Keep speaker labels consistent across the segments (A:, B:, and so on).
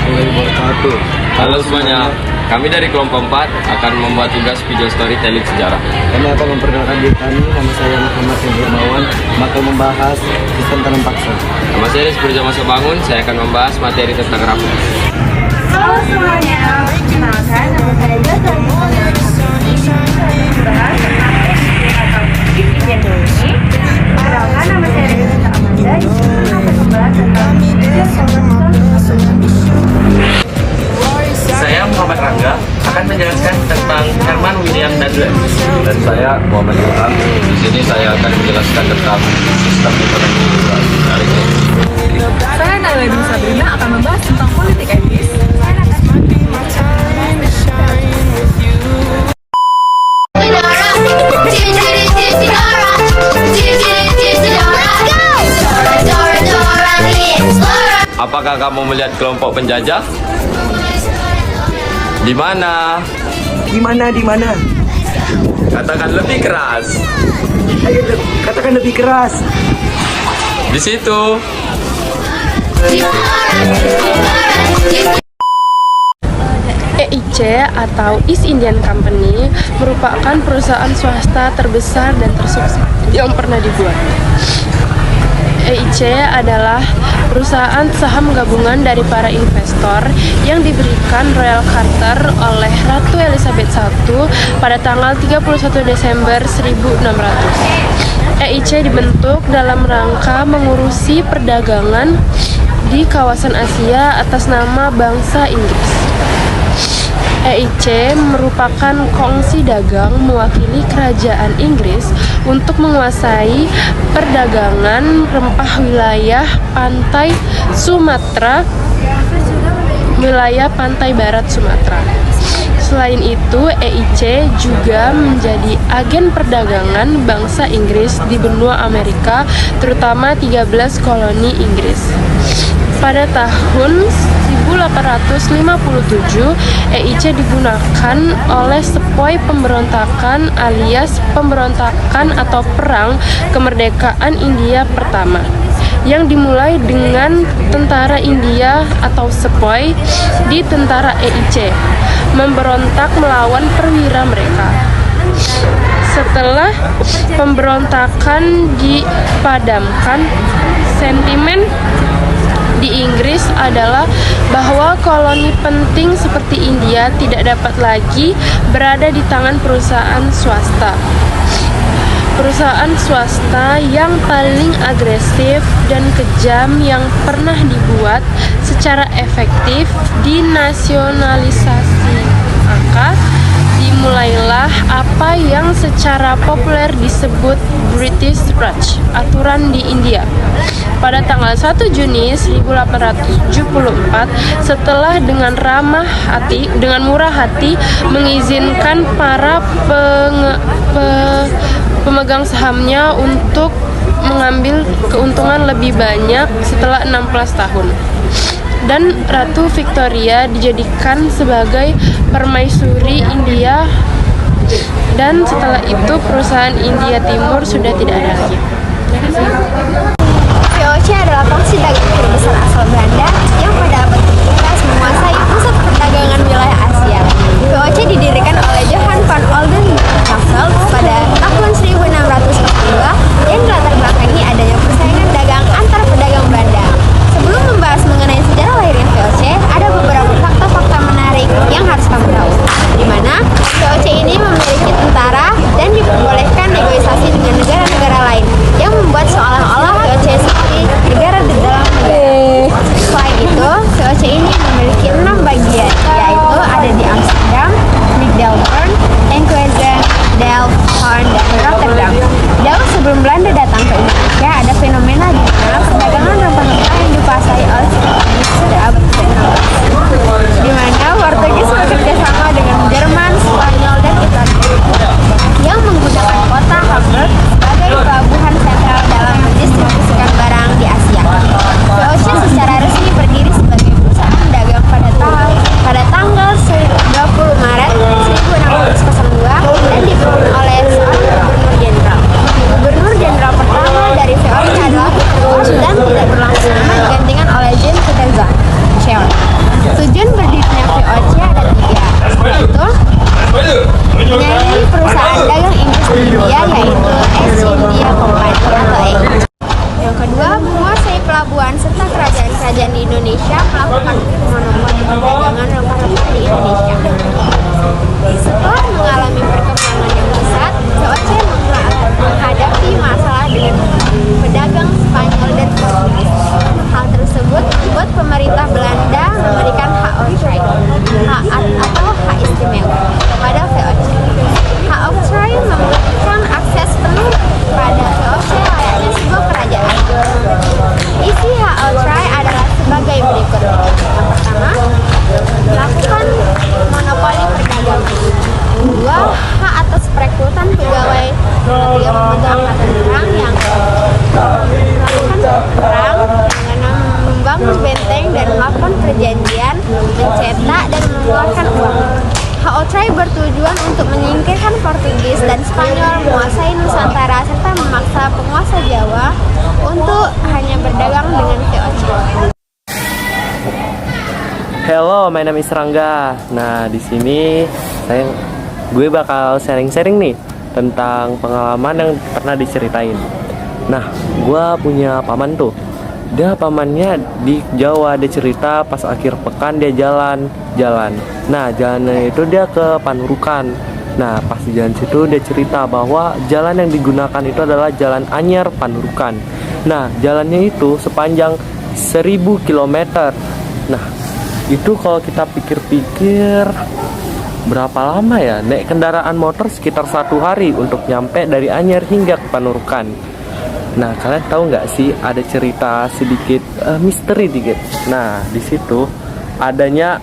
A: warahmatullahi wabarakatuh.
B: Halo semuanya, kami dari kelompok 4 akan membuat tugas video storytelling sejarah.
A: Kami akan memperkenalkan diri kami. Nama saya Muhammad Hermawan, bakal membahas sistem tanam paksa.
B: Nama saya Rizky Masa Bangun, saya akan membahas materi tentang raffles.
C: Halo semuanya, perkenalkan nama saya Jasa. Bahas tentang atau Indian ini. Perkenalkan nama saya Reza Amanda. Di sini akan membahas tentang
D: Saya Muhammad Rangga akan menjelaskan tentang Herman William Douglas.
B: Dan saya Muhammad Ilham. Di sini saya akan menjelaskan tentang sistem ekonomi dari
E: Saya Nailah bin Sabrina akan membahas tentang politik etis.
B: Apakah kamu melihat kelompok penjajah? Di mana?
F: Di mana?
B: Katakan lebih keras.
F: Ayo, katakan lebih keras.
B: Di situ.
G: EIC atau East Indian Company merupakan perusahaan swasta terbesar dan tersukses yang pernah dibuat. EIC adalah perusahaan saham gabungan dari para investor yang diberikan Royal Charter oleh Ratu Elizabeth I pada tanggal 31 Desember 1600. EIC dibentuk dalam rangka mengurusi perdagangan di kawasan Asia atas nama bangsa Inggris. EIC merupakan kongsi dagang mewakili kerajaan Inggris untuk menguasai perdagangan rempah wilayah pantai Sumatera, wilayah pantai barat Sumatera. Selain itu, EIC juga menjadi agen perdagangan bangsa Inggris di benua Amerika, terutama 13 koloni Inggris. Pada tahun 1857, EIC digunakan oleh sepoi pemberontakan alias pemberontakan atau perang kemerdekaan India pertama yang dimulai dengan tentara India atau sepoi di tentara EIC memberontak melawan perwira mereka. Setelah pemberontakan dipadamkan, sentimen di Inggris adalah bahwa koloni penting seperti India tidak dapat lagi berada di tangan perusahaan swasta. Perusahaan swasta yang paling agresif dan kejam yang pernah dibuat secara efektif dinasionalisasi. Maka dimulailah apa yang secara populer disebut British Raj, aturan di India. Pada tanggal 1 Juni 1874, setelah dengan murah hati mengizinkan para pemegang sahamnya untuk mengambil keuntungan lebih banyak setelah 16 tahun. Dan Ratu Victoria dijadikan sebagai permaisuri India, dan setelah itu perusahaan India Timur sudah tidak ada lagi.
C: VOC adalah kongsi dagang terbesar asal Belanda yang pada abad ke-17 menguasai pusat perdagangan wilayah Asia. VOC didirikan oleh Johan van Oldenbarnevelt pada tahun 1642 yang dilatar belakangi adanya persaingan dagang antar pedagang Belanda. Sebelum membahas mengenai sejarah lahirnya VOC, ada beberapa fakta-fakta menarik yang harus kamu tahu, di mana VOC ini memiliki tentara dan diperbolehkan negosiasi dengan negara-negara lain yang membuat seolah-olah VOC seperti negara di dalam negara. Selain itu, India yaitu East India Company atau EIC. Yang kedua, menguasai pelabuhan serta kerajaan-kerajaan di Indonesia melakukan monopoli perdagangan rempah-rempah di Indonesia. Setelah mengalami perkembangan yang pesat, VOC menghadapi masalah dengan pedagang Spanyol dan Portugis. Hal tersebut membuat pemerintah Belanda memberikan hak octroi atau hak istimewa kepada VOC. Hak octroi memberikan akses penuh pada VOC layaknya sebuah kerajaan. Isi hak octroi adalah sebagai berikut. Yang pertama, melakukan monopoli perdagangan. Kedua, hak atas perekrutan pegawai. Ketiga, memegang harta perang yang melakukan perang dengan membangun benteng dan melakukan perjanjian, mencetak dan mengeluarkan uang. Hak octroi bertujuan untuk menyingkirkan Portugis dan Spanyol menguasai Nusantara serta memaksa penguasa Jawa untuk hanya berdagang dengan VOC.
A: Hello, my name is Rangga. Nah, di sini gue bakal sharing-sharing nih tentang pengalaman yang pernah diceritain. Nah, gue punya paman tuh. Dia pamannya di Jawa, dia cerita pas akhir pekan dia jalan. Nah, jalannya itu dia ke Panurukan. Nah, pas di jalan situ dia cerita bahwa jalan yang digunakan itu adalah Jalan Anyar Panurukan. Nah, jalannya itu sepanjang 1000 km. Nah, itu kalau kita pikir-pikir berapa lama ya? Naik kendaraan motor sekitar 1 hari untuk nyampe dari Anyar hingga ke Panurukan. Nah, kalian tahu nggak sih ada cerita sedikit misteri dikit. Nah, di situ adanya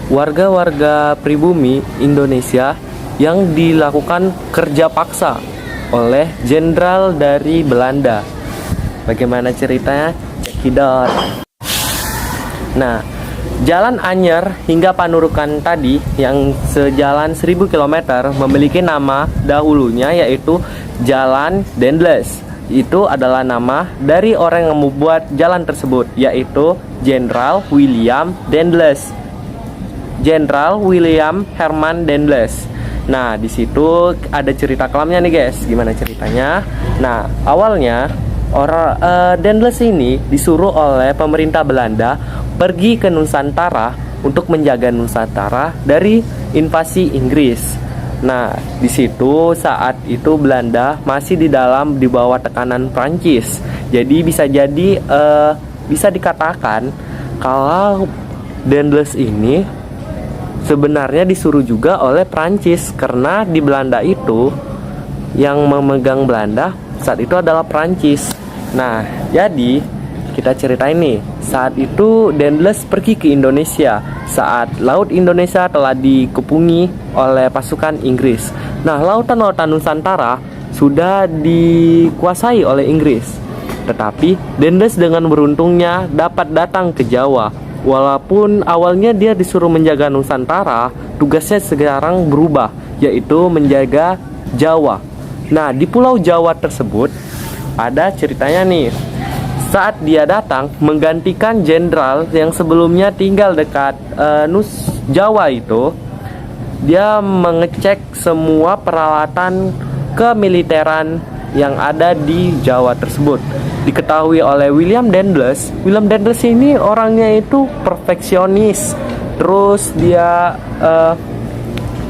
A: warga-warga pribumi Indonesia yang dilakukan kerja paksa oleh jenderal dari Belanda. Bagaimana ceritanya? Cekidot. Nah, Jalan Anyar hingga Panurukan tadi yang sejalan 1000 km memiliki nama dahulunya yaitu Jalan Dendles. Itu adalah nama dari orang yang membuat jalan tersebut, yaitu Jenderal William Dendles. Jenderal William Herman Dendles. Nah, di situ ada cerita kelamnya nih guys. Gimana ceritanya? Nah, awalnya Dendles ini disuruh oleh pemerintah Belanda pergi ke Nusantara untuk menjaga Nusantara dari invasi Inggris. Nah, di situ saat itu Belanda masih di bawah tekanan Prancis. Jadi bisa dikatakan kalau Dendles ini sebenarnya disuruh juga oleh Prancis, karena di Belanda itu yang memegang Belanda saat itu adalah Prancis. Nah, jadi kita ceritain nih, saat itu Dendles pergi ke Indonesia saat laut Indonesia telah dikepungi oleh pasukan Inggris. Nah, lautan-lautan Nusantara sudah dikuasai oleh Inggris. Tetapi Dendles dengan beruntungnya dapat datang ke Jawa. Walaupun awalnya dia disuruh menjaga Nusantara, tugasnya sekarang berubah, yaitu menjaga Jawa. Nah, di Pulau Jawa tersebut ada ceritanya nih. Saat dia datang menggantikan jenderal yang sebelumnya tinggal dekat Jawa itu, dia mengecek semua peralatan kemiliteran yang ada di Jawa tersebut. Diketahui oleh William Dendles. William Dendles ini orangnya itu perfeksionis, terus dia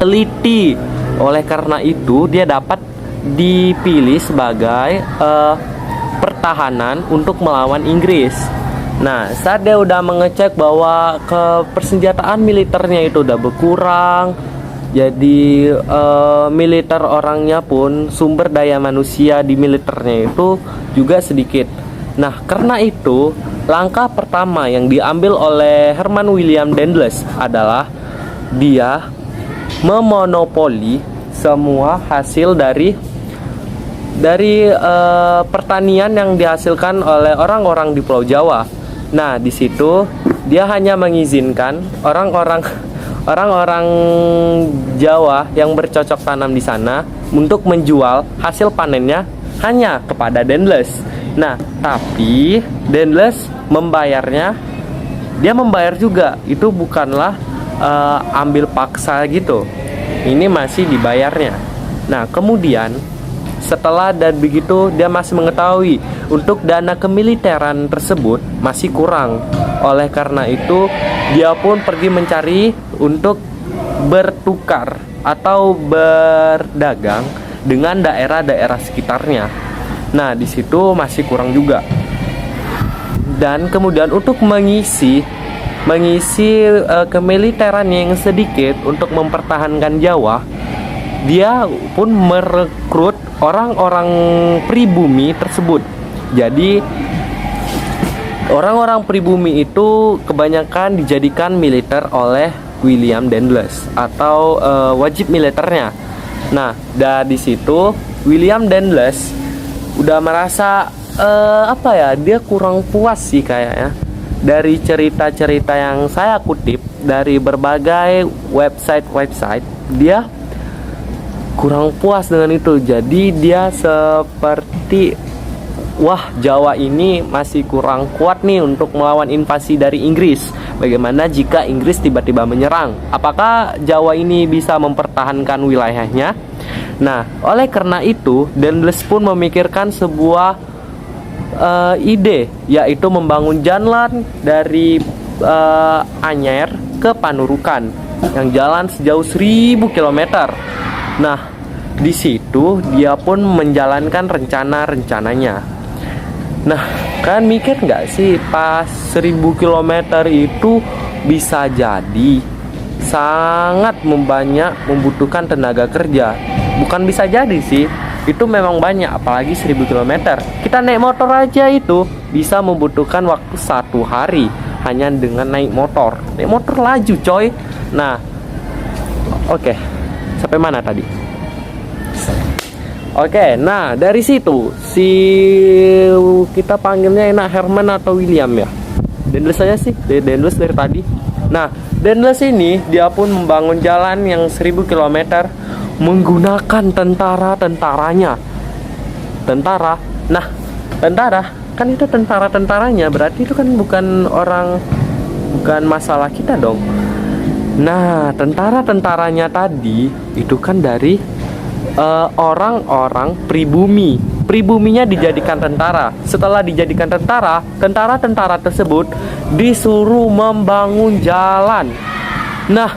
A: teliti. Oleh karena itu dia dapat dipilih sebagai pertahanan untuk melawan Inggris. Nah, saat dia udah mengecek bahwa persenjataan militernya itu udah berkurang, jadi militer orangnya pun sumber daya manusia di militernya itu juga sedikit. Nah, karena itu langkah pertama yang diambil oleh Herman William Dendles adalah dia memonopoli semua hasil dari pertanian yang dihasilkan oleh orang-orang di Pulau Jawa. Nah, di situ dia hanya mengizinkan orang-orang Jawa yang bercocok tanam di sana untuk menjual hasil panennya hanya kepada Dendles. Nah, tapi Dendles membayarnya, dia membayar juga. Itu bukanlah ambil paksa gitu. Ini masih dibayarnya. Nah, kemudian setelah dan begitu dia masih mengetahui untuk dana kemiliteran tersebut masih kurang. Oleh karena itu, dia pun pergi mencari untuk bertukar atau berdagang dengan daerah-daerah sekitarnya. Nah, di situ masih kurang juga. Dan kemudian untuk mengisi kemiliteran yang sedikit untuk mempertahankan Jawa, dia pun merekrut orang-orang pribumi tersebut. Jadi orang-orang pribumi itu kebanyakan dijadikan militer oleh William Danless atau wajib militernya. Nah, dari situ William Danless udah merasa dia kurang puas sih kayaknya. Dari cerita-cerita yang saya kutip dari berbagai website, dia kurang puas dengan itu. Jadi dia seperti, wah, Jawa ini masih kurang kuat nih untuk melawan invasi dari Inggris. Bagaimana jika Inggris tiba-tiba menyerang? Apakah Jawa ini bisa mempertahankan wilayahnya? Nah, oleh karena itu, Danless pun memikirkan sebuah ide, yaitu membangun jalan dari Anyer ke Panurukan yang jalan sejauh 1000 km. Nah, di situ dia pun menjalankan rencana-rencananya. Nah, kan mikir nggak sih pas 1000 km itu bisa jadi sangat membutuhkan tenaga kerja. Bukan bisa jadi sih, itu memang banyak, apalagi 1000 km. Kita naik motor aja itu bisa membutuhkan waktu 1 hari hanya dengan naik motor. Naik motor laju coy. Nah, oke. Sampai mana tadi? Oke, nah dari situ kita panggilnya enak Herman atau William ya. Danless saya sih, Danless dari tadi. Nah, Danless ini dia pun membangun jalan yang 1000 km menggunakan tentara-tentaranya. Nah, tentara kan itu tentara-tentaranya, berarti itu kan bukan masalah kita dong. Nah, tentara-tentaranya tadi itu kan dari orang-orang pribumi. Pribuminya dijadikan tentara. Setelah dijadikan tentara tersebut disuruh membangun jalan. Nah,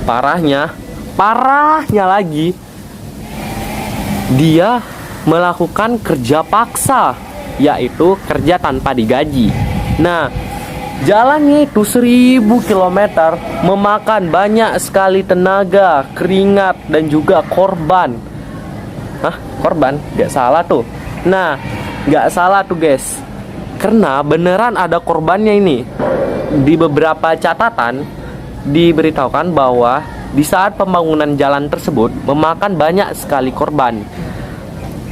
A: parahnya lagi, dia melakukan kerja paksa, yaitu kerja tanpa digaji. Nah, jalannya itu 1000 km memakan banyak sekali tenaga, keringat, dan juga korban. Korban? Gak salah tuh. Nah, gak salah tuh guys, karena beneran ada korbannya ini. Di beberapa catatan diberitahukan bahwa di saat pembangunan jalan tersebut memakan banyak sekali korban.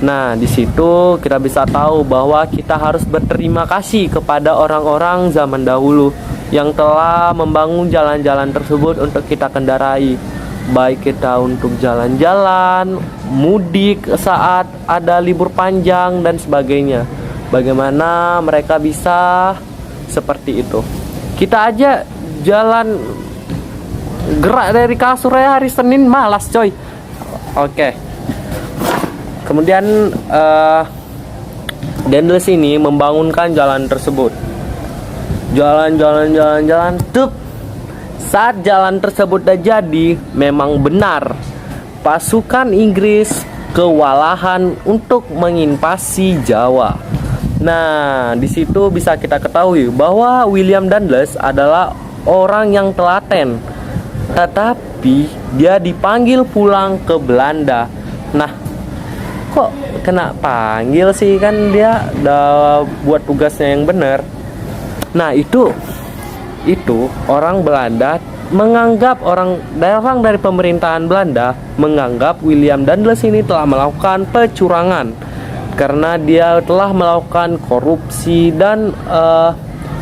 A: Nah, di situ kita bisa tahu bahwa kita harus berterima kasih kepada orang-orang zaman dahulu yang telah membangun jalan-jalan tersebut untuk kita kendarai, baik kita untuk jalan-jalan, mudik saat ada libur panjang dan sebagainya. Bagaimana mereka bisa seperti itu? Kita aja jalan gerak dari kasur hari Senin malas coy. Oke. Kemudian Danless ini membangunkan jalan tersebut. Jalan. Tup. Saat jalan tersebut sudah jadi, memang benar pasukan Inggris kewalahan untuk menginvasi Jawa. Nah, di situ bisa kita ketahui bahwa William Danless adalah orang yang telaten, tetapi dia dipanggil pulang ke Belanda. Nah, kok kena panggil sih, kan dia udah buat tugasnya yang benar. Nah, itu orang Belanda menganggap, orang dari pemerintahan Belanda menganggap William Danless ini telah melakukan kecurangan karena dia telah melakukan korupsi dan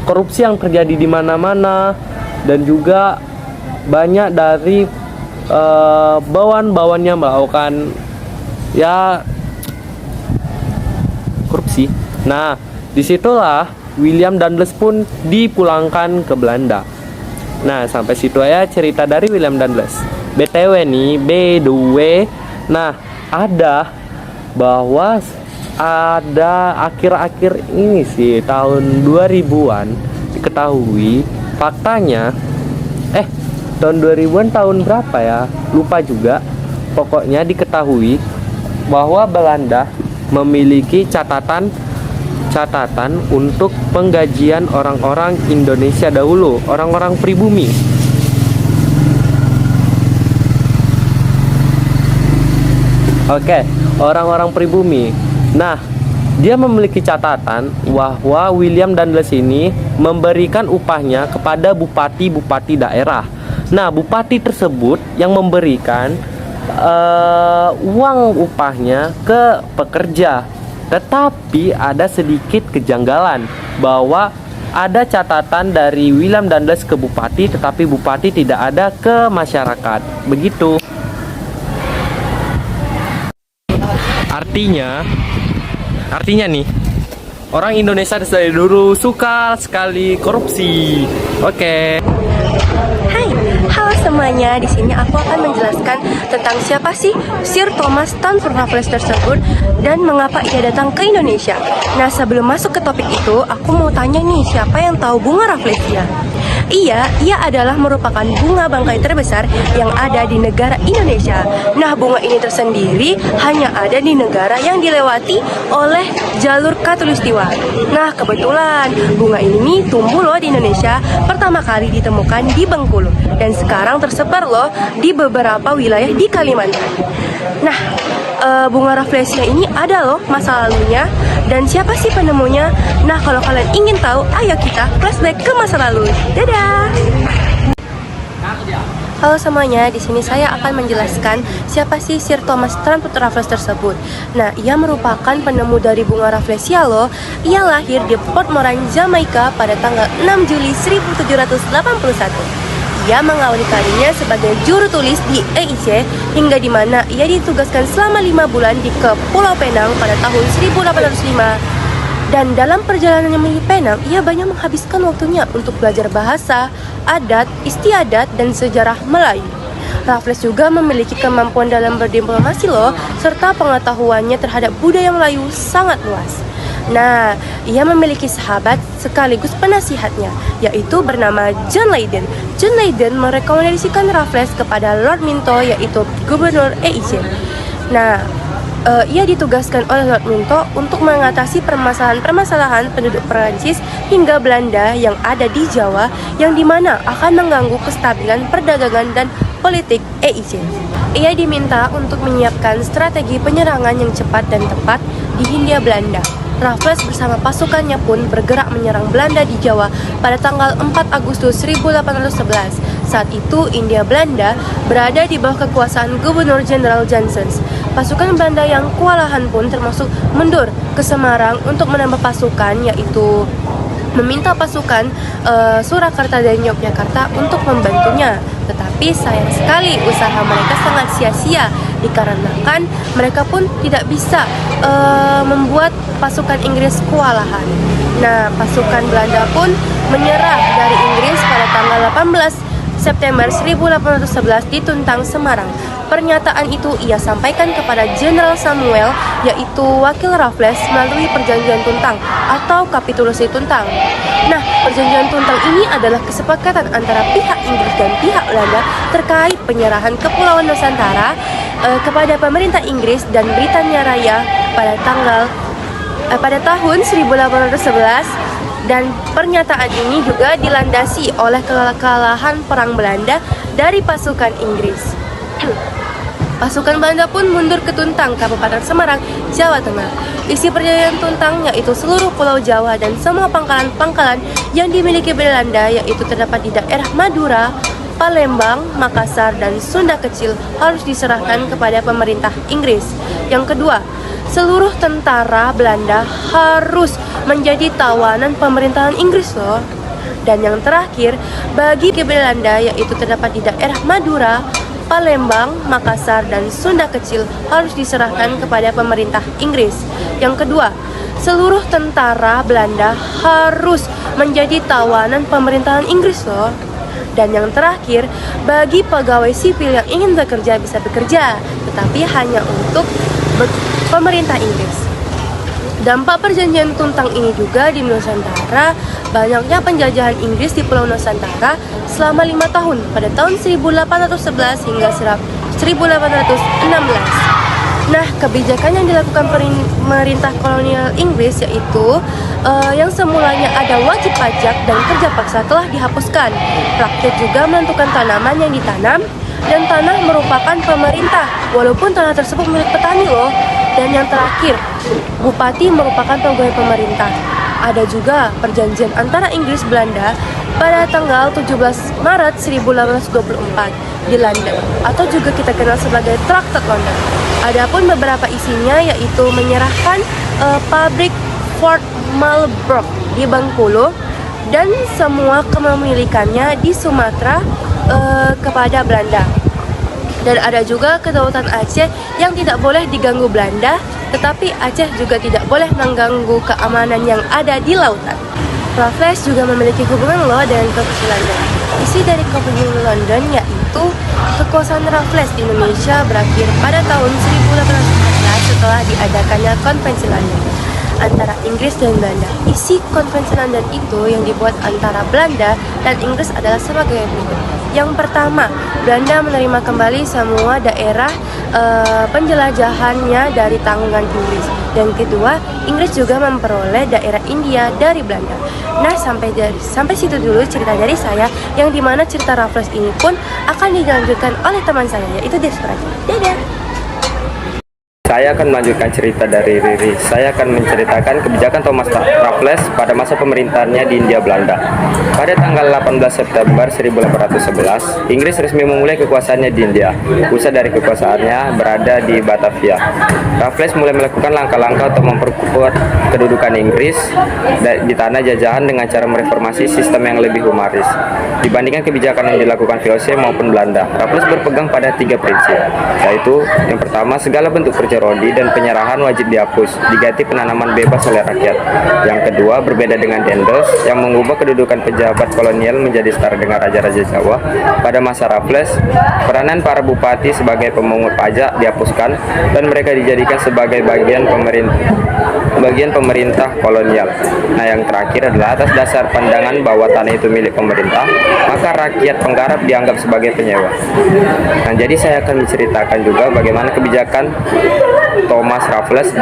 A: korupsi yang terjadi di mana-mana, dan juga banyak dari bawahan-bawahannya melakukan korupsi. Nah, disitulah William Danless pun dipulangkan ke Belanda. Nah, sampai situ aja cerita dari William Danless. BTW nih, by the way, nah ada bahwa ada akhir-akhir ini sih tahun 2000-an diketahui faktanya tahun 2000-an tahun berapa ya? Lupa juga. Pokoknya diketahui bahwa Belanda memiliki catatan untuk penggajian orang-orang Indonesia dahulu, orang-orang pribumi. Oke, orang-orang pribumi. Nah, dia memiliki catatan bahwa William Dundas ini memberikan upahnya kepada bupati-bupati daerah. Nah, bupati tersebut yang memberikan uang upahnya ke pekerja. Tetapi ada sedikit kejanggalan bahwa ada catatan dari William Dundas ke bupati, tetapi bupati tidak ada ke masyarakat. Begitu. Artinya nih, orang Indonesia dari dulu suka sekali korupsi. Oke.
H: Hai, halo semuanya. Di sini aku akan menjelaskan tentang siapa sih Sir Thomas Stamford Raffles tersebut dan mengapa ia datang ke Indonesia. Nah, sebelum masuk ke topik itu, aku mau tanya nih, siapa yang tahu bunga Rafflesia? Ia adalah merupakan bunga bangkai terbesar yang ada di negara Indonesia. Nah, bunga ini tersendiri hanya ada di negara yang dilewati oleh jalur Katulistiwa. Nah, kebetulan bunga ini tumbuh loh di Indonesia. Pertama kali ditemukan di Bengkulu dan sekarang tersebar loh di beberapa wilayah di Kalimantan. Nah, bunga Rafflesia ini ada loh masa lalunya. Dan siapa sih penemunya? Nah, kalau kalian ingin tahu, ayo kita flashback ke masa lalu. Dadah! Halo semuanya, di sini saya akan menjelaskan siapa sih Sir Thomas Stamford Raffles tersebut. Nah, ia merupakan penemu dari bunga Rafflesia loh. Ia lahir di Port Moran, Jamaika pada tanggal 6 Juli 1781. Ia mengawali karirnya sebagai juru tulis di EIC hingga di mana ia ditugaskan selama 5 bulan di Pulau Penang pada tahun 1805. Dan dalam perjalanannya menuju Penang, ia banyak menghabiskan waktunya untuk belajar bahasa, adat, istiadat, dan sejarah Melayu. Raffles juga memiliki kemampuan dalam berdiplomasi loh, serta pengetahuannya terhadap budaya Melayu sangat luas. Nah, ia memiliki sahabat sekaligus penasihatnya, yaitu bernama John Leyden. John Leyden merekomendasikan Raffles kepada Lord Minto, yaitu gubernur EIC. Nah, ia ditugaskan oleh Lord Minto untuk mengatasi permasalahan penduduk Perancis hingga Belanda yang ada di Jawa, yang dimana akan mengganggu kestabilan perdagangan dan politik EIC. Ia diminta untuk menyiapkan strategi penyerangan yang cepat dan tepat di Hindia Belanda. Raffles bersama pasukannya pun bergerak menyerang Belanda di Jawa pada tanggal 4 Agustus 1811. Saat itu Hindia Belanda berada di bawah kekuasaan Gubernur Jenderal Jansen. Pasukan Belanda yang kewalahan pun termasuk mundur ke Semarang untuk menambah pasukan, yaitu meminta pasukan Surakarta dan Yogyakarta untuk membantunya. Tetapi sayang sekali usaha mereka sangat sia-sia dikarenakan mereka pun tidak bisa membuat pasukan Inggris kewalahan. Nah, pasukan Belanda pun menyerah dari Inggris pada tanggal 18 September 1811 di Tuntang, Semarang. Pernyataan itu ia sampaikan kepada Jenderal Samuel, yaitu wakil Raffles, melalui perjanjian Tuntang atau kapitulasi Tuntang. Nah, perjanjian Tuntang ini adalah kesepakatan antara pihak Inggris dan pihak Belanda terkait penyerahan Kepulauan Nusantara kepada pemerintah Inggris dan Britania Raya pada tahun 1811. Dan pernyataan ini juga dilandasi oleh kekalahan perang Belanda dari pasukan Inggris. Pasukan Belanda pun mundur ke Tuntang, Kabupaten Semarang, Jawa Tengah. Isi perjanjian Tuntang yaitu seluruh Pulau Jawa dan semua pangkalan-pangkalan yang dimiliki Belanda, yaitu terdapat di daerah Madura, Palembang, Makassar, dan Sunda Kecil, harus diserahkan kepada pemerintah Inggris. Yang kedua, seluruh tentara Belanda harus menjadi tawanan pemerintahan Inggris loh. Dan yang terakhir, bagi Belanda yaitu terdapat di daerah Madura, Palembang, Makassar, dan Sunda Kecil harus diserahkan kepada pemerintah Inggris. Yang kedua, seluruh tentara Belanda harus menjadi tawanan pemerintahan Inggris loh. Dan yang terakhir, bagi pegawai sipil yang ingin bekerja bisa bekerja, tetapi hanya untuk pemerintah Inggris. Dampak perjanjian Tuntang ini juga di Nusantara, banyaknya penjajahan Inggris di Pulau Nusantara selama 5 tahun pada tahun 1811 hingga 1816. Nah, kebijakan yang dilakukan pemerintah kolonial Inggris yaitu yang semulanya ada wajib pajak dan kerja paksa telah dihapuskan. Rakyat juga menentukan tanaman yang ditanam dan tanah merupakan pemerintah walaupun tanah tersebut milik petani loh. Dan yang terakhir, bupati merupakan pegawai pemerintah. Ada juga perjanjian antara Inggris Belanda pada tanggal 17 Maret 1824 di London atau juga kita kenal sebagai Traktat London. Adapun beberapa isinya yaitu menyerahkan pabrik Fort Marlborough di Bengkulu dan semua kepemilikannya di Sumatera kepada Belanda. Dan ada juga kedaulatan Aceh yang tidak boleh diganggu Belanda, tetapi Aceh juga tidak boleh mengganggu keamanan yang ada di lautan. Raffles juga memiliki hubungan loh dengan Konvensi London. Isi dari Konvensi London yaitu kekuasaan Raffles di Indonesia berakhir pada tahun 1814 setelah diadakannya Konvensi London antara Inggris dan Belanda. Isi Konvensi London itu yang dibuat antara Belanda dan Inggris adalah sebagai berikut. Yang pertama, Belanda menerima kembali semua daerah penjelajahannya dari tanggungan Inggris. Dan kedua, Inggris juga memperoleh daerah India dari Belanda. Nah, sampai situ dulu cerita dari saya, yang dimana cerita Raffles ini pun akan dilanjutkan oleh teman saya, yaitu Despraja. Dadah!
B: Saya akan melanjutkan cerita dari Riri. Saya akan menceritakan kebijakan Thomas Raffles pada masa pemerintahannya di Hindia Belanda. Pada tanggal 18 September 1811, Inggris resmi memulai kekuasaannya di India. Pusat dari kekuasaannya berada di Batavia. Raffles mulai melakukan langkah-langkah untuk memperkuat kedudukan Inggris di tanah jajahan dengan cara mereformasi sistem yang lebih humanis dibandingkan kebijakan yang dilakukan VOC maupun Belanda. Raffles berpegang pada 3 prinsip, yaitu yang pertama, segala bentuk kerja rodi dan penyerahan wajib dihapus, diganti penanaman bebas oleh rakyat. Yang kedua, berbeda dengan Dendels yang mengubah kedudukan pejabat kolonial menjadi setara dengan raja-raja Jawa. Pada masa Raffles, peranan para bupati sebagai pemungut pajak dihapuskan dan mereka dijadikan sebagai bagian pemerintah kolonial. Nah, yang terakhir adalah atas dasar pandangan bahwa tanah itu milik pemerintah, maka rakyat penggarap dianggap sebagai penyewa. Nah, jadi saya akan menceritakan juga bagaimana kebijakan Thomas Raffles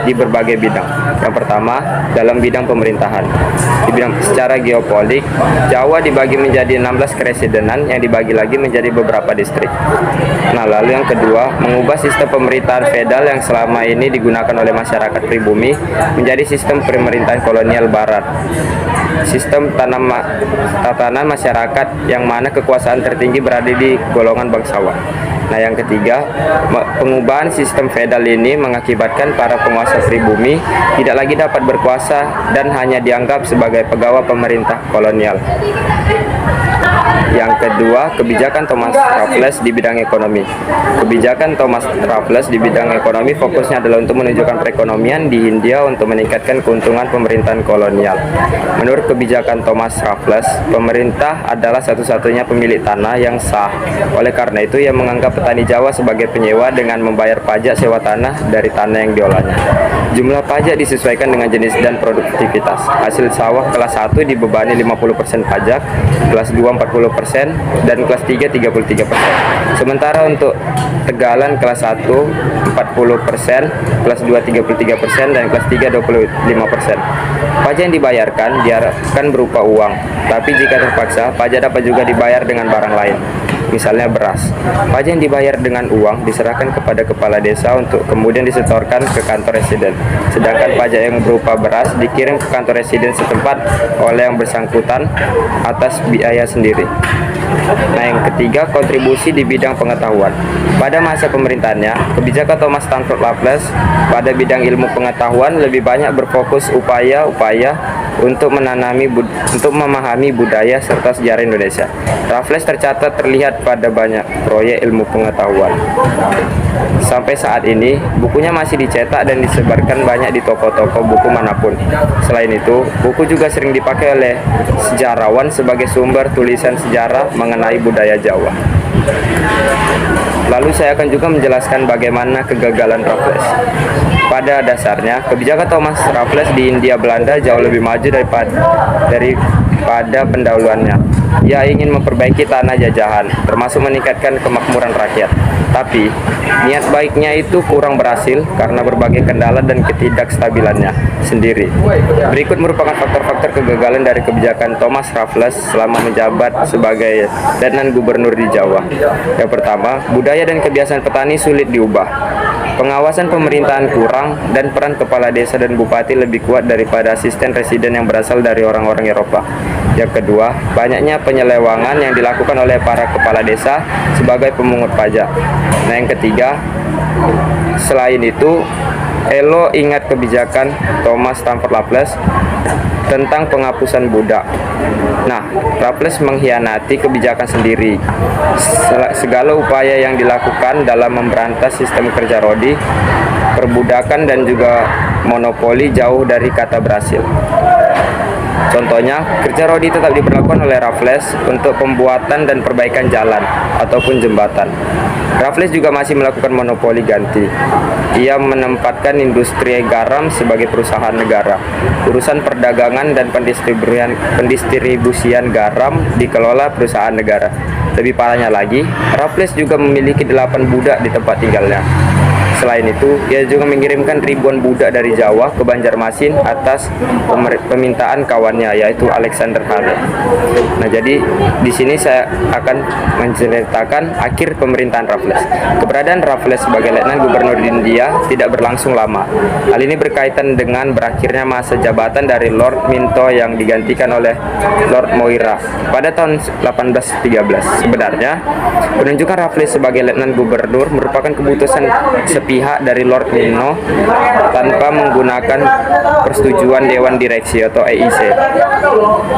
B: di berbagai bidang. Yang pertama, dalam bidang pemerintahan. Di bidang secara geopolitik, Jawa dibagi menjadi 16 keresidenan yang dibagi lagi menjadi beberapa distrik. Nah, lalu yang kedua, mengubah sistem pemerintahan feodal yang selama ini digunakan oleh masyarakat pribumi menjadi sistem pemerintahan kolonial barat. Sistem tatanan masyarakat yang mana kekuasaan tertinggi berada di golongan bangsawan. Nah, yang ketiga, pengubahan sistem feodal ini mengakibatkan para penguasa pribumi tidak lagi dapat berkuasa dan hanya dianggap sebagai pegawai pemerintah kolonial. Yang kedua, kebijakan Thomas Raffles di bidang ekonomi. Kebijakan Thomas Raffles di bidang ekonomi fokusnya adalah untuk menunjukkan perekonomian di Hindia untuk meningkatkan keuntungan pemerintahan kolonial. Menurut kebijakan Thomas Raffles, pemerintah adalah satu-satunya pemilik tanah yang sah. Oleh karena itu, ia menganggap petani Jawa sebagai penyewa dengan membayar pajak sewa tanah dari tanah yang diolahnya. Jumlah pajak disesuaikan dengan jenis dan produktivitas. Hasil sawah kelas 1 dibebani 50% pajak, kelas 2 40%, dan kelas 3 33%. Sementara untuk tegalan kelas 1 40%, kelas 2 33%, dan kelas 3 25%. Pajak yang dibayarkan diharapkan berupa uang, tapi jika terpaksa, pajak dapat juga dibayar dengan barang lain. Misalnya beras. Pajak yang dibayar dengan uang diserahkan kepada kepala desa untuk kemudian disetorkan ke kantor residen. Sedangkan pajak yang berupa beras dikirim ke kantor residen setempat oleh yang bersangkutan atas biaya sendiri. Nah, yang ketiga, kontribusi di bidang pengetahuan. Pada masa pemerintahannya, kebijakan Thomas Stamford Raffles pada bidang ilmu pengetahuan lebih banyak berfokus upaya-upaya untuk memahami budaya serta sejarah Indonesia. Raffles tercatat terlihat pada banyak proyek ilmu pengetahuan. Sampai saat ini, bukunya masih dicetak dan disebarkan banyak di toko-toko buku manapun. Selain itu, buku juga sering dipakai oleh sejarawan sebagai sumber tulisan sejarah mengenai budaya Jawa. Lalu saya akan juga menjelaskan bagaimana kegagalan Raffles. Pada dasarnya, kebijakan Thomas Raffles di Hindia Belanda jauh lebih maju daripada pendahuluannya. Ia ingin memperbaiki tanah jajahan, termasuk meningkatkan kemakmuran rakyat. Tapi, niat baiknya itu kurang berhasil karena berbagai kendala dan ketidakstabilannya sendiri. Berikut merupakan faktor-faktor kegagalan dari kebijakan Thomas Raffles selama menjabat sebagai Letnan Gubernur di Jawa. Yang pertama, budaya dan kebiasaan petani sulit diubah. Pengawasan pemerintahan kurang dan peran kepala desa dan bupati lebih kuat daripada asisten residen yang berasal dari orang-orang Eropa. Yang kedua, banyaknya penyelewangan yang dilakukan oleh para kepala desa sebagai pemungut pajak. Nah, yang ketiga, selain itu, Elo ingat kebijakan Thomas Stamford Raffles tentang penghapusan budak. Nah, Raffles mengkhianati kebijakan sendiri. Segala upaya yang dilakukan dalam memberantas sistem kerja rodi, perbudakan dan juga monopoli jauh dari kata berhasil. Contohnya, kerja rodi tetap diberlakukan oleh Raffles untuk pembuatan dan perbaikan jalan ataupun jembatan. Raffles juga masih melakukan monopoli ganti. Ia menempatkan industri garam sebagai perusahaan negara. Urusan perdagangan dan pendistribusian garam dikelola perusahaan negara. Lebih parahnya lagi, Raffles juga memiliki 8 budak di tempat tinggalnya. Selain itu, ia juga mengirimkan ribuan budak dari Jawa ke Banjarmasin atas permintaan kawannya, yaitu Alexander Hale. Nah, jadi di sini saya akan menceritakan akhir pemerintahan Raffles. Keberadaan Raffles sebagai Letnan Gubernur di India tidak berlangsung lama. Hal ini berkaitan dengan berakhirnya masa jabatan dari Lord Minto yang digantikan oleh Lord Moira pada tahun 1813. Sebenarnya, penunjukan Raffles sebagai Letnan Gubernur merupakan keputusan sepihak dari Lord Minto tanpa menggunakan persetujuan Dewan Direksi atau EIC.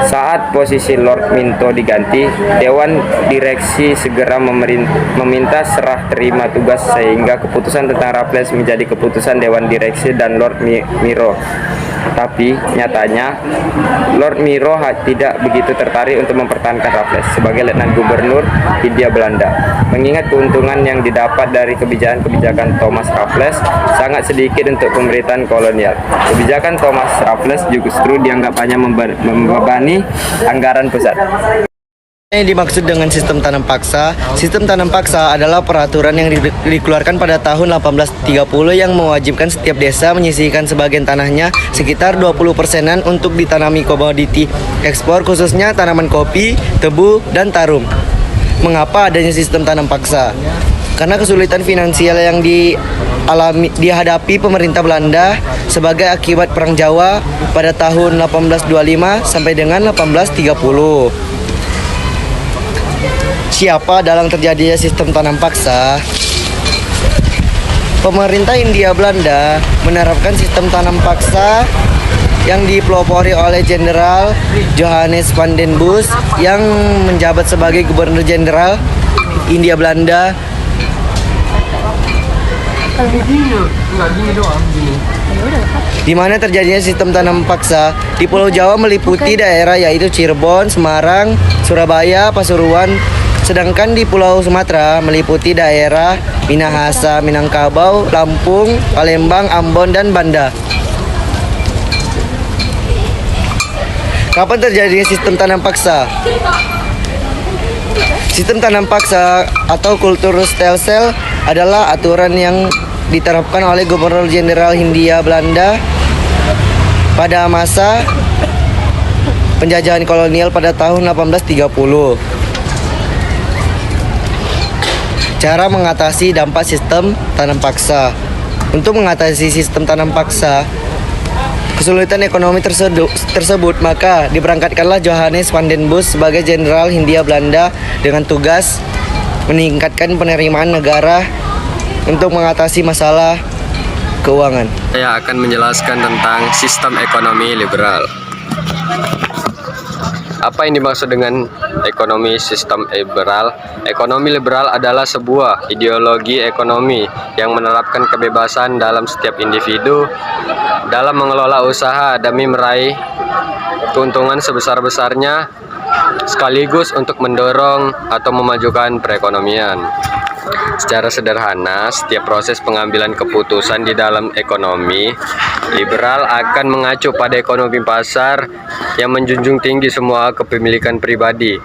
B: Saat posisi Lord Minto diganti, Dewan Direksi segera meminta serah terima tugas sehingga keputusan tentang Raffles menjadi keputusan Dewan Direksi dan Lord Miro. Tapi nyatanya Lord Miro tidak begitu tertarik untuk mempertahankan Raffles sebagai Letnan Gubernur Hindia Belanda. Mengingat keuntungan yang didapat dari kebijakan Thomas Raffles sangat sedikit untuk pemerintahan kolonial. Kebijakan Thomas Raffles justru dianggap hanya membebani anggaran pusat.
I: Yang dimaksud dengan sistem tanam paksa, sistem tanam paksa adalah peraturan yang dikeluarkan pada tahun 1830 yang mewajibkan setiap desa menyisihkan sebagian tanahnya sekitar 20%-an untuk ditanami komoditi ekspor khususnya tanaman kopi, tebu, dan tarum. Mengapa adanya sistem tanam paksa? Karena kesulitan finansial yang dihadapi pemerintah Belanda sebagai akibat Perang Jawa pada tahun 1825 sampai dengan 1830. Siapa dalam terjadinya sistem tanam paksa? Pemerintah Hindia Belanda menerapkan sistem tanam paksa yang dipelopori oleh Jenderal Johannes van den Bos yang menjabat sebagai Gubernur Jenderal Hindia Belanda. Di mana terjadinya sistem tanam paksa di Pulau Jawa meliputi daerah yaitu Cirebon, Semarang, Surabaya, Pasuruan. Sedangkan di Pulau Sumatera meliputi daerah Minahasa, Minangkabau, Lampung, Palembang, Ambon, dan Banda. Kapan terjadinya sistem tanam paksa? Sistem tanam paksa atau kultur stelsel adalah aturan yang diterapkan oleh Gubernur Jenderal Hindia Belanda pada masa penjajahan kolonial pada tahun 1830. Cara mengatasi dampak sistem tanam paksa. Untuk mengatasi sistem tanam paksa, kesulitan ekonomi tersebut, maka diberangkatkanlah Johannes van den Bos sebagai Jenderal Hindia Belanda dengan tugas meningkatkan penerimaan negara untuk mengatasi masalah keuangan.
B: Saya akan menjelaskan tentang sistem ekonomi liberal. Apa yang dimaksud dengan ekonomi sistem liberal? Ekonomi liberal adalah sebuah ideologi ekonomi yang menerapkan kebebasan dalam setiap individu dalam mengelola usaha demi meraih keuntungan sebesar-besarnya sekaligus untuk mendorong atau memajukan perekonomian. Secara sederhana, setiap proses pengambilan keputusan di dalam ekonomi liberal akan mengacu pada ekonomi pasar yang menjunjung tinggi semua kepemilikan pribadi.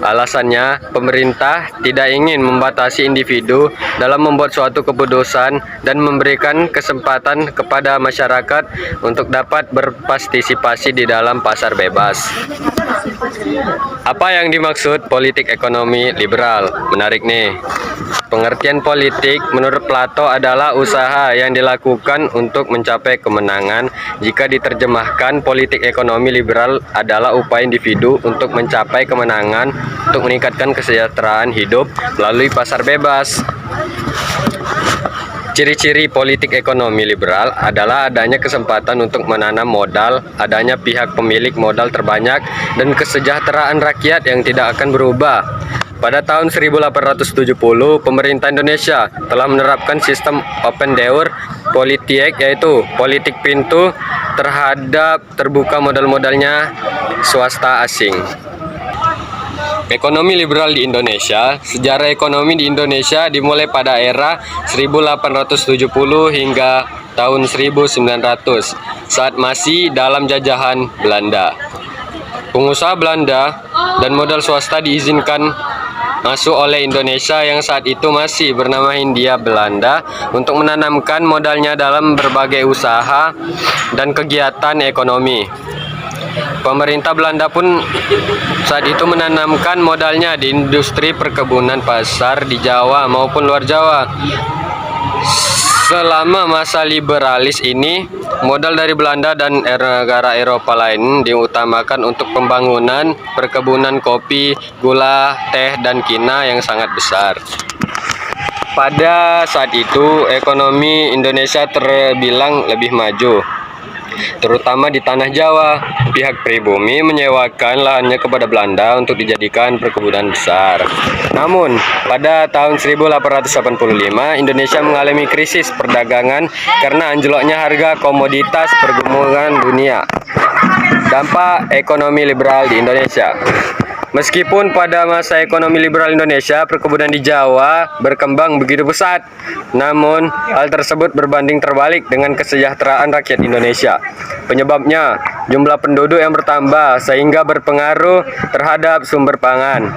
B: Alasannya, pemerintah tidak ingin membatasi individu dalam membuat suatu keputusan dan memberikan kesempatan kepada masyarakat untuk dapat berpartisipasi di dalam pasar bebas. Apa yang dimaksud politik ekonomi liberal? Menarik nih. Pengertian politik menurut Plato adalah usaha yang dilakukan untuk mencapai kemenangan. Jika diterjemahkan, politik ekonomi liberal adalah upaya individu untuk mencapai kemenangan untuk meningkatkan kesejahteraan hidup melalui pasar bebas. Ciri-ciri politik ekonomi liberal adalah adanya kesempatan untuk menanam modal, adanya pihak pemilik modal terbanyak, dan kesejahteraan rakyat yang tidak akan berubah. Pada tahun 1870, pemerintah Indonesia telah menerapkan sistem open door politik, yaitu politik pintu terhadap terbuka modal-modalnya swasta asing. Ekonomi liberal di Indonesia. Sejarah ekonomi di Indonesia dimulai pada era 1870 hingga tahun 1900 saat masih dalam jajahan Belanda. Pengusaha Belanda dan modal swasta diizinkan masuk oleh Indonesia yang saat itu masih bernama Hindia Belanda untuk menanamkan modalnya dalam berbagai usaha dan kegiatan ekonomi. Pemerintah Belanda pun saat itu menanamkan modalnya di industri perkebunan pasar di Jawa maupun luar Jawa. Selama masa liberalis ini, modal dari Belanda dan negara Eropa lain diutamakan untuk pembangunan perkebunan kopi, gula, teh, dan kina yang sangat besar. Pada saat itu, ekonomi Indonesia terbilang lebih maju, terutama di tanah Jawa. Pihak pribumi menyewakan lahannya kepada Belanda untuk dijadikan perkebunan besar. Namun, pada tahun 1885, Indonesia mengalami krisis perdagangan karena anjloknya harga komoditas perdagangan dunia. Dampak ekonomi liberal di Indonesia. Meskipun pada masa ekonomi liberal Indonesia, perkebunan di Jawa berkembang begitu pesat, namun hal tersebut berbanding terbalik dengan kesejahteraan rakyat Indonesia. Penyebabnya, jumlah penduduk yang bertambah sehingga berpengaruh terhadap sumber pangan.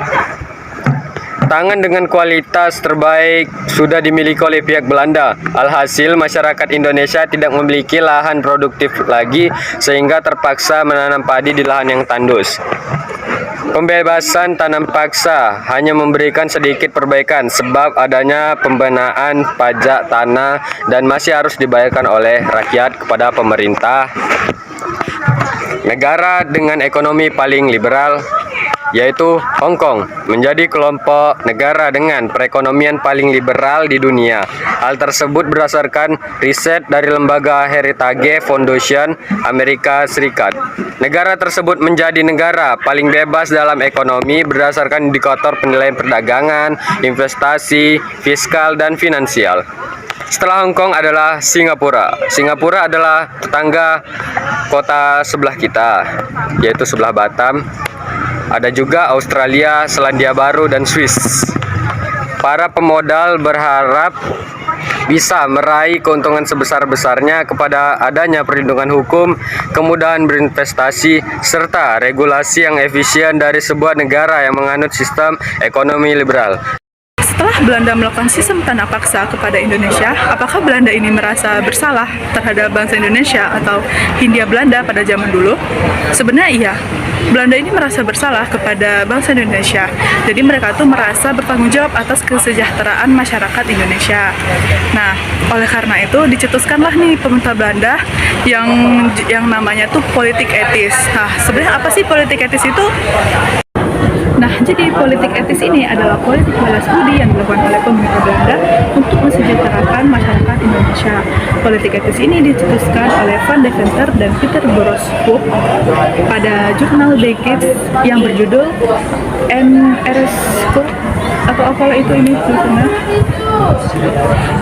B: Tangan dengan kualitas terbaik sudah dimiliki oleh pihak Belanda. Alhasil, masyarakat Indonesia tidak memiliki lahan produktif lagi sehingga terpaksa menanam padi di lahan yang tandus. Pembebasan tanam paksa hanya memberikan sedikit perbaikan sebab adanya pembenaan pajak tanah dan masih harus dibayarkan oleh rakyat kepada pemerintah. Negara dengan ekonomi paling liberal yaitu Hong Kong menjadi kelompok negara dengan perekonomian paling liberal di dunia. Hal tersebut berdasarkan riset dari lembaga Heritage Foundation Amerika Serikat. Negara tersebut menjadi negara paling bebas dalam ekonomi berdasarkan indikator penilaian perdagangan, investasi, fiskal, dan finansial. Setelah Hong Kong adalah Singapura. Singapura adalah tetangga kota sebelah kita, yaitu sebelah Batam. Ada juga Australia, Selandia Baru, dan Swiss. Para pemodal berharap bisa meraih keuntungan sebesar-besarnya kepada adanya perlindungan hukum, kemudahan berinvestasi, serta regulasi yang efisien dari sebuah negara yang menganut sistem ekonomi liberal.
E: Setelah Setelah Belanda melakukan sistem tanah paksa kepada Indonesia, apakah Belanda ini merasa bersalah terhadap bangsa Indonesia atau Hindia Belanda pada zaman dulu? Sebenarnya iya. Belanda ini merasa bersalah kepada bangsa Indonesia. Jadi mereka tuh merasa bertanggung jawab atas kesejahteraan masyarakat Indonesia. Nah, oleh karena itu dicetuskanlah nih pemerintah Belanda yang namanya tuh politik etis. Nah, sebenarnya apa sih politik etis itu? Nah, jadi politik etis ini adalah politik balas budi yang dilakukan oleh pemerintah Belanda untuk mensejahterakan masyarakat Indonesia. Politik etis ini dicetuskan oleh Van Deventer dan Peter Groskop pada jurnal De Gids yang berjudul NRSK atau apalah itu ini tulisannya,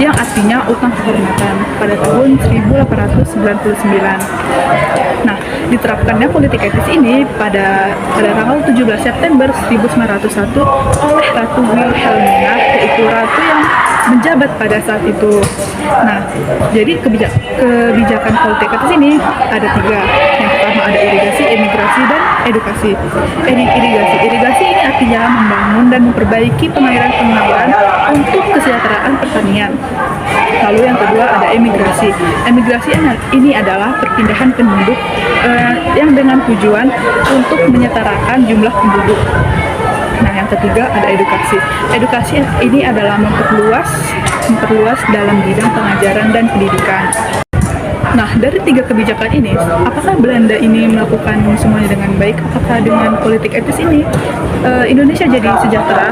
E: yang artinya utang kehormatan pada tahun 1899. Nah, diterapkannya politik etis ini pada tanggal 17 September 1901 oleh Ratu Wilhelmina, yaitu ratu yang menjabat pada saat itu. Nah, jadi kebijakan politik etis ini ada 3. Yang pertama ada irigasi, imigrasi, dan edukasi. Irigasi ini artinya membangun dan memperbaiki pengairan untuk kesejahteraan pertanian. Lalu yang kedua ada emigrasi. Emigrasi ini adalah perpindahan penduduk yang dengan tujuan untuk menyetarakan jumlah penduduk. Nah, yang ketiga ada edukasi. Edukasi ini adalah memperluas dalam bidang pengajaran dan pendidikan. Nah, dari 3 kebijakan ini, apakah Belanda ini melakukan semuanya dengan baik? Apakah dengan politik etis ini Indonesia jadi sejahtera?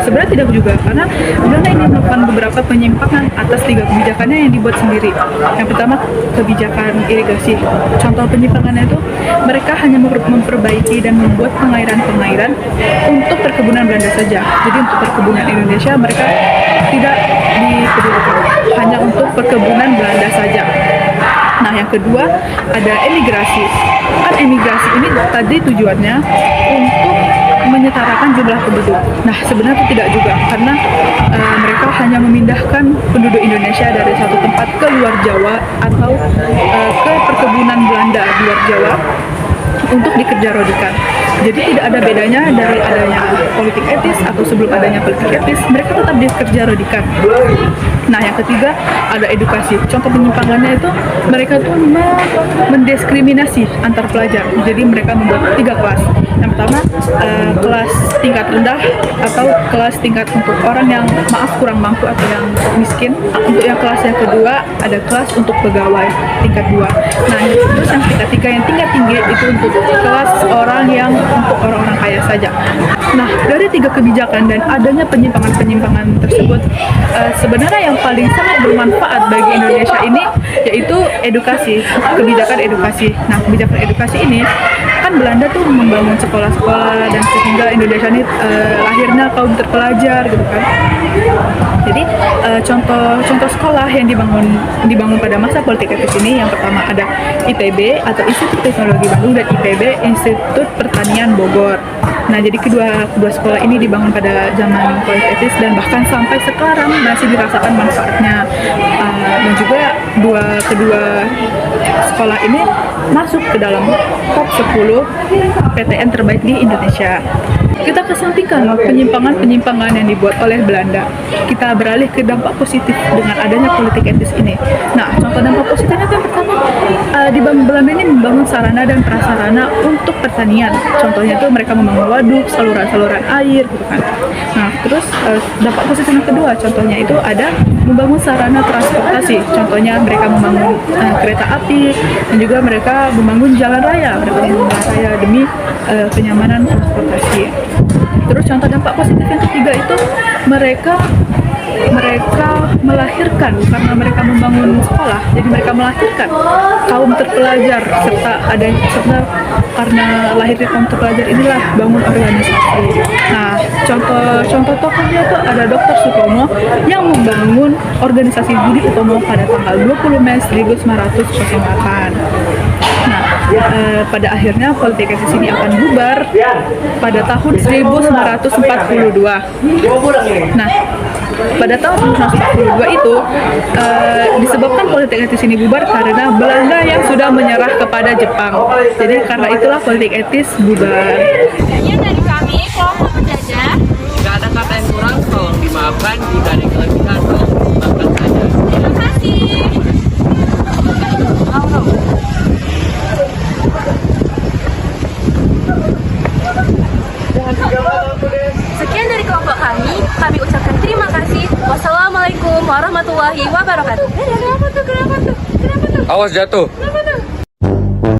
E: Sebenarnya tidak juga, karena Belanda ini melakukan beberapa penyimpangan atas 3 kebijakannya yang dibuat sendiri. Yang pertama, kebijakan irigasi. Contoh penyimpangannya itu, mereka hanya memperbaiki dan membuat pengairan-pengairan untuk perkebunan Belanda saja. Jadi untuk perkebunan Indonesia mereka tidak dipedulikan, hanya untuk perkebunan Belanda saja. Nah, yang kedua ada emigrasi. Kan emigrasi ini tadi tujuannya untuk menyetarakan jumlah penduduk. Nah, sebenarnya itu tidak juga, karena mereka hanya memindahkan penduduk Indonesia dari satu tempat ke luar Jawa atau ke perkebunan Belanda di luar Jawa untuk dikerja-rodikan. Jadi tidak ada bedanya dari adanya politik etis atau sebelum adanya politik etis, mereka tetap dikerja-rodikan. Nah, yang ketiga ada edukasi. Contoh penyimpangannya itu mereka tuh mendiskriminasi antar pelajar. Jadi mereka membuat 3 kelas. Yang pertama kelas tingkat rendah atau kelas tingkat untuk orang yang kurang mampu atau yang miskin. Untuk yang kelas yang kedua ada kelas untuk pegawai tingkat 2. Nah, terus yang tingkat 3 yang tingkat tinggi itu untuk kelas orang yang untuk orang-orang kaya saja. Nah, dari 3 kebijakan dan adanya penyimpangan-penyimpangan tersebut, sebenarnya yang paling sangat bermanfaat bagi Indonesia ini yaitu edukasi, kebijakan edukasi. Nah, kebijakan edukasi ini kan Belanda tuh membangun sekolah-sekolah dan sehingga Indonesia ini lahirnya kaum terpelajar gitu kan. Jadi contoh sekolah yang dibangun pada masa politik etis ini, yang pertama ada ITB atau Institut Teknologi Bandung dan IPB Institut Pertanian Bogor. Nah, jadi kedua sekolah ini dibangun pada zaman politik etis dan bahkan sampai sekarang masih dirasakan manfaatnya. Dan juga kedua sekolah ini masuk ke dalam top 10 PTN terbaik di Indonesia. Kita kesampingkan penyimpangan-penyimpangan yang dibuat oleh Belanda. Kita beralih ke dampak positif dengan adanya politik etis ini. Nah, contoh dampak positifnya yang pertama, Belanda ini membangun sarana dan prasarana untuk pertanian. Contohnya itu mereka membangun waduk, saluran-saluran air, gitu kan. Nah, terus dampak positif yang kedua, contohnya itu ada membangun sarana transportasi. Contohnya mereka membangun kereta api dan juga mereka membangun jalan raya. Mereka membangun jalan raya demi kenyamanan transportasi. Terus contoh dampak positif yang ketiga itu mereka melahirkan, karena mereka membangun sekolah, jadi mereka melahirkan kaum terpelajar serta karena lahirnya kaum terpelajar inilah bangun organisasi. Nah, contoh tokohnya itu ada Dr. Sutomo yang membangun organisasi Budi Utomo pada tanggal 20 Mei 1908. Nah, pada akhirnya politik etis ini akan bubar pada tahun 1942. Nah, pada tahun 1942 itu disebabkan politik etis ini bubar karena Belanda yang sudah menyerah kepada Jepang. Jadi karena itulah politik etis bubar. Dari kami kelompok penjajah.
A: Gak ada kata yang kurang, tolong dimaafkan.
D: maafkan jika ada kelebihan, tolong dimaafkan saja.
C: Terima kasih.
H: Sekian dari kelompok kami ucapkan terima kasih. Wassalamualaikum warahmatullahi wabarakatuh.
A: Awas jatuh.
C: Kenapa